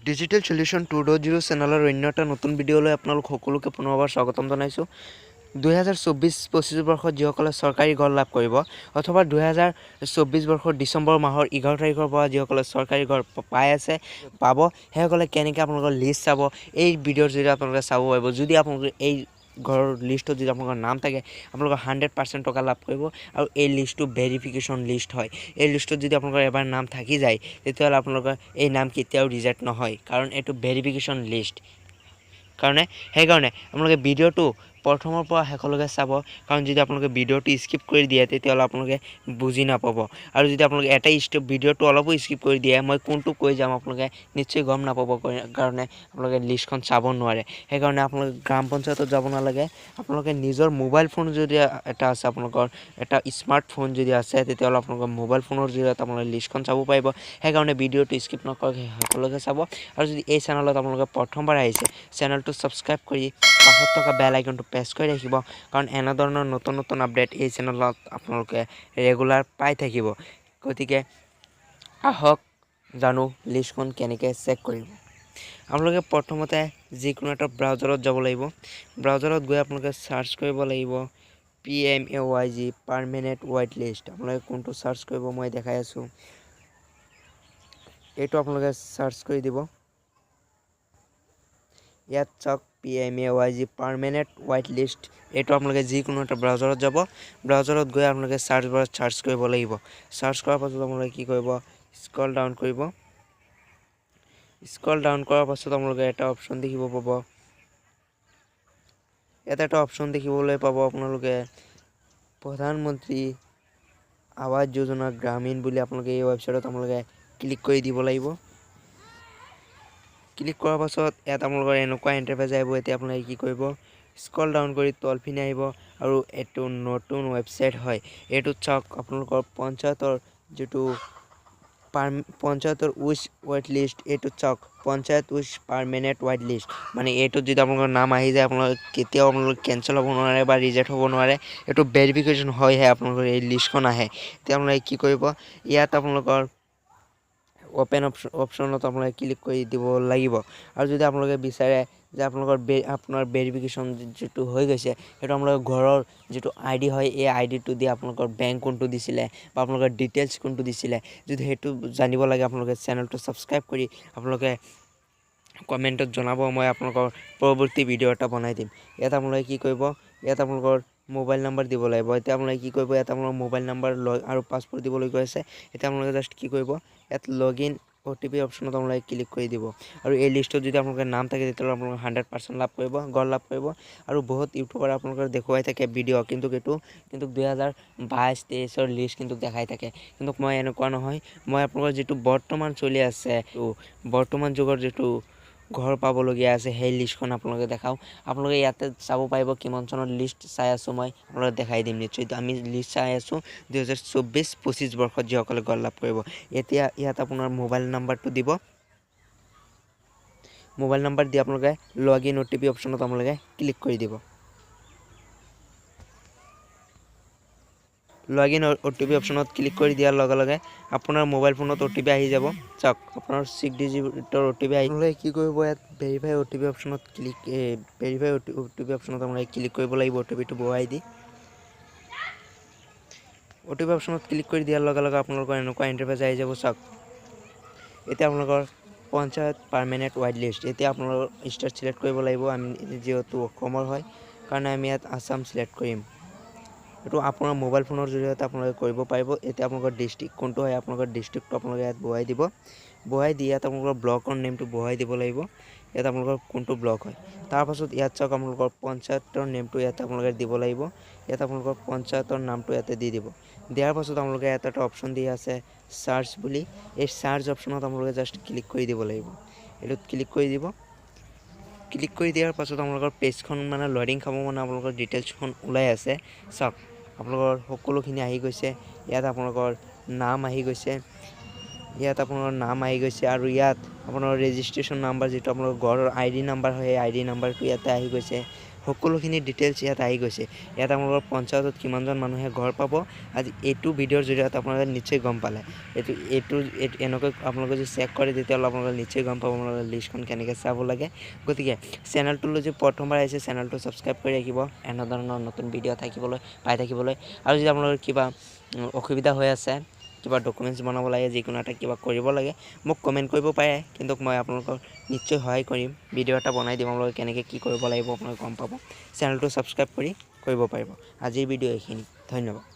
Digital solution 2.0 চেনেলৰ অন্য এটা নতুন ভিডিঅ'লৈ আপোনালোক সকলোকে পুনৰবাৰ স্বাগতম জনাইছোঁ। 2024-25 বৰ্ষত যিসকলে চৰকাৰী ঘৰ লাভ কৰিব অথবা 2024 বৰ্ষৰ ডিচেম্বৰ মাহৰ 11 তাৰিখৰ পৰা যিসকলে চৰকাৰী ঘৰ পাই আছে পাব, সেইসকলে কেনেকৈ আপোনালোকৰ লিষ্ট চাব এই ভিডিঅ'ৰ জৰিয়তে আপোনালোকে চাব পাৰিব। যদি আপোনালোকে এই ঘৰৰ লিষ্টত যদি আপোনালোকৰ নাম থাকে, আপোনালোকৰ 100% টকা লাভ কৰিব। আৰু এই লিষ্টটো ভেৰিফিকেশ্যন লিষ্ট হয়। এই লিষ্টত যদি আপোনালোকৰ এবাৰ নাম থাকি যায়, তেতিয়াহ'লে আপোনালোকৰ এই নাম কেতিয়াও ৰিজেক্ট নহয়, কাৰণ এইটো ভেৰিফিকেশ্যন লিষ্ট। সেইকাৰণে আপোনালোকে ভিডিঅ'টো প্ৰথমৰ পৰা শেষলৈকে চাব, কাৰণ যদি আপোনালোকে ভিডিঅ'টো স্কিপ কৰি দিয়ে তেতিয়াহ'লে আপোনালোকে বুজি নাপাব। আৰু যদি আপোনালোকে এটাই ভিডিঅ'টো অলপো স্কিপ কৰি দিয়ে, মই কোনটো কৈ যাম আপোনালোকে নিশ্চয় গম নাপাব, কাৰণে আপোনালোকে লিষ্টখন চাব নোৱাৰে। সেইকাৰণে আপোনালোকে গ্ৰাম পঞ্চায়তত যাব নালাগে। আপোনালোকে নিজৰ মোবাইল ফোন যদি এটা আছে, আপোনালোকৰ এটা স্মাৰ্টফোন যদি আছে, তেতিয়াহ'লে আপোনালোকৰ মোবাইল ফোনৰ জৰিয়তে আপোনালোকে লিষ্টখন চাব পাৰিব। সেইকাৰণে ভিডিঅ'টো স্কিপ নকৰাকৈ সকলোকে চাব। আৰু যদি এই চেনেলত আপোনালোকে প্ৰথমবাৰ আহিছে, চেনেলটো ছাবস্ক্ৰাইব কৰি কাষত থকা বেল আইকনটো প্ৰেছ কৰি ৰাখিব, কাৰণ এনেধৰণৰ নতুন নতুন আপডেট এই চেনেলত আপোনালোকে ৰেগুলাৰ পাই থাকিব। গতিকে আহক জানো লিষ্টখন কেনেকৈ চেক কৰিব। আপোনালোকে প্ৰথমতে যিকোনো এটা ব্ৰাউজাৰত যাব লাগিব। ব্ৰাউজাৰত গৈ আপোনালোকে চাৰ্চ কৰিব লাগিব PMAYG পাৰ্মানেণ্ট ৱাইট লিষ্ট। আপোনালোকে কোনটো চাৰ্চ কৰিব মই দেখাই আছোঁ। এইটো আপোনালোকে চাৰ্চ কৰি দিব। ইয়াত চাওক PMAYG পাৰ্মানেণ্ট ৱাইট লিষ্ট। এইটো আপোনালোকে যিকোনো এটা ব্ৰাউজাৰত যাব। ব্ৰাউজাৰত গৈ আপোনালোকে চাৰ্চ বাৰত চাৰ্চ কৰিব লাগিব। চাৰ্চ কৰাৰ পাছত আপোনালোকে কি কৰিব, স্ক্ৰল ডাউন কৰিব। স্ক্ৰল ডাউন কৰাৰ পাছত আপোনালোকে এটা অপশ্যন দেখিব পাব। ইয়াত এটা অপশ্যন দেখিবলৈ পাব আপোনালোকে প্ৰধানমন্ত্ৰী আৱাস যোজনা গ্ৰামীণ বুলি। আপোনালোকে এই ৱেবছাইটত আপোনালোকে ক্লিক কৰি দিব লাগিব। ক্লিক কৰাৰ পাছত ইয়াত আপোনালোকৰ এনেকুৱা ইণ্টাৰফেচ আহিব। এতিয়া আপোনালোকে কি কৰিব, স্ক্ৰল ডাউন কৰি তলপিনে আহিব, আৰু এইটো নতুন ৱেবছাইট হয়। এইটোত চাওক আপোনালোকৰ পঞ্চায়তৰ যিটো পঞ্চায়তৰ উইচ ৱাইট লিষ্ট, এইটোত চাওক panchayat wish permanent white list. মানে এইটোত যদি আপোনালোকৰ নাম আহি যায়, আপোনালোকে কেতিয়াও আপোনালোক কেঞ্চেল হ'ব নোৱাৰে বা ৰিজেক্ট হ'ব নোৱাৰে। এইটো ভেৰিফিকেশ্যন হয়হে আপোনালোকৰ এই লিষ্টখন আহে। এতিয়া আপোনালোকে কি কৰিব, ইয়াত আপোনালোকৰ অপেন অপশ্যনত আপোনালোকে ক্লিক কৰি দিব লাগিব। আৰু যদি আপোনালোকে বিচাৰে যে আপোনাৰ ভেৰিফিকেশ্যন যিটো হৈ গৈছে, সেইটো আপোনালোকৰ ঘৰৰ যিটো ID হয়, এই IDটো দি আপোনালোকৰ বেংক কোনটো দিছিলে বা আপোনালোকৰ ডিটেইলছ কোনটো দিছিলে, যদি সেইটো জানিব লাগে, আপোনালোকে চেনেলটো ছাবস্ক্ৰাইব কৰি আপোনালোকে কমেণ্টত জনাব। মই আপোনালোকৰ পৰৱৰ্তী ভিডিঅ' এটা বনাই দিম। ইয়াত আপোনালোকে কি কৰিব, ইয়াত আপোনালোকৰ মোবাইল নাম্বাৰ দিব লাগিব। এতিয়া আপোনালোকে কি কৰিব, ইয়াত আপোনালোকৰ মোবাইল নাম্বাৰ আৰু পাছপৰ্ট দিবলৈ কৈ আছে। এতিয়া আপোনালোকে জাষ্ট কি কৰিব, ইয়াত লগইন OTP অপশ্যনত আপোনালোকে ক্লিক কৰি দিব। আৰু এই লিষ্টত যদি আপোনালোকৰ নাম থাকে, তেতিয়াহ'লে আপোনালোকে 100% লাভ কৰিব, গড় লাভ কৰিব। আৰু বহুত ইউটিউবাৰে আপোনালোকৰ দেখুৱাই থাকে ভিডিঅ', কিন্তু 2022-23 লিষ্ট কিন্তু দেখাই থাকে। কিন্তু মই এনেকুৱা নহয়। মই আপোনালোকৰ যিটো বৰ্তমান চলি আছে, বৰ্তমান যুগৰ যিটো ঘৰ পাবলগীয়া আছে, সেই লিষ্টখন আপোনালোকে দেখাওঁ। আপোনালোকে ইয়াতে চাব পাৰিব কিমান চনত লিষ্ট চাই আছোঁ মই, আপোনালোকে দেখাই দিম নিশ্চয়। আমি লিষ্ট চাই আছোঁ 2024-25 বৰ্ষত যিসকলে ঘৰ লাভ কৰিব। এতিয়া ইয়াত আপোনাৰ মোবাইল নাম্বাৰটো দিব। মোবাইল নাম্বাৰ দি আপোনালোকে লগইন OTP অপশ্যনত আপোনালোকে ক্লিক কৰি দিব। লগইন OTP অপশ্যনত ক্লিক কৰি দিয়াৰ লগে লগে আপোনাৰ মোবাইল ফোনত OTP আহি যাব। চাওক আপোনাৰ 6 ডিজিটৰ OTP আহি। আপোনালোকে কি কৰিব, ইয়াত ভেৰিফাই OTP অপশ্যনত আপোনালোকে ক্লিক কৰিব লাগিব। OTPটো বহুৱাই দি OTP অপশ্যনত ক্লিক কৰি দিয়াৰ লগে লগে আপোনালোকৰ এনেকুৱা ইণ্টাৰফেচ আহি যাব। চাওক এতিয়া আপোনালোকৰ পঞ্চায়ত পাৰ্মানেণ্ট ৱাইট লিষ্ট। এতিয়া আপোনালোকৰ ষ্টেট চিলেক্ট কৰিব লাগিব। আমি যিহেতু অসমৰ হয়, কাৰণে আমি ইয়াত আছাম চিলেক্ট কৰিম। এইটো আপোনাৰ মোবাইল ফোনৰ জৰিয়তে আপোনালোকে কৰিব পাৰিব। এতিয়া আপোনালোকৰ ডিষ্ট্ৰিক্ট কোনটো হয়, আপোনালোকৰ ডিষ্ট্ৰিক্টটো আপোনালোকে ইয়াত বহুৱাই দিব। বহুৱাই দি ইয়াত আপোনালোকৰ ব্লকৰ নেমটো বহুৱাই দিব লাগিব। ইয়াত আপোনালোকৰ কোনটো ব্লক হয়, তাৰপাছত ইয়াত চাওক আপোনালোকৰ পঞ্চায়তৰ নেমটো ইয়াত আপোনালোকে দিব লাগিব। ইয়াত আপোনালোকৰ পঞ্চায়তৰ নামটো ইয়াতে দি দিব। দিয়াৰ পাছত আপোনালোকে ইয়াত এটা অপশ্যন দি আছে চাৰ্চ বুলি। এই চাৰ্চ অপশ্যনত আপোনালোকে জাষ্ট ক্লিক কৰি দিব লাগিব। এইটোত ক্লিক কৰি দিব। ক্লিক কৰি দিয়াৰ পাছত আপোনালোকৰ পেজখন মানে লোডিং খাব, মানে আপোনালোকৰ ডিটেইলছখন ওলাই আছে। চাওক আপোনালোকৰ সকলোখিনি আহি গৈছে। ইয়াত আপোনালোকৰ নাম আহি গৈছে। আৰু ইয়াত আপোনাৰ ৰেজিষ্ট্ৰেশ্যন নাম্বাৰ, যিটো আপোনালোকৰ ঘৰৰ ID নাম্বাৰ হয়, সেই ID নাম্বাৰটো ইয়াতে আহি গৈছে। সকলোখিনি ডিটেইলছ ইয়াত আহি গৈছে ইয়াত আপোনালোকৰ পঞ্চায়তত কিমানজন মানুহে ঘৰ পাব আজি এইটো ভিডিঅ'ৰ জৰিয়তে আপোনালোকে নিশ্চয় গম পালে এইটো এনেকৈ আপোনালোকে যদি চেক কৰে তেতিয়াহ'লে আপোনালোকে নিশ্চয় গম পাব আপোনালোকে লিষ্টখন কেনেকৈ চাব লাগে গতিকে চেনেলটোলৈ যদি প্ৰথমবাৰ আহিছে চেনেলটো ছাবস্ক্ৰাইব কৰি ৰাখিব এনেধৰণৰ নতুন ভিডিঅ' পাই থাকিবলৈ আৰু যদি আপোনালোকৰ কিবা অসুবিধা হৈ আছে কিবা ডকুমেণ্টছ বনাব লাগে যিকোনো এটা কিবা কৰিব লাগে মোক কমেণ্ট কৰিব পাৰে কিন্তু মই আপোনালোকক নিশ্চয় সহায় কৰিম ভিডিঅ' এটা বনাই দিম আপোনালোকে কেনেকৈ কি কৰিব লাগিব আপোনালোকে গম পাব চেনেলটো ছাবস্ক্ৰাইব কৰিব পাৰিব আজিৰ ভিডিঅ' এইখিনি ধন্যবাদ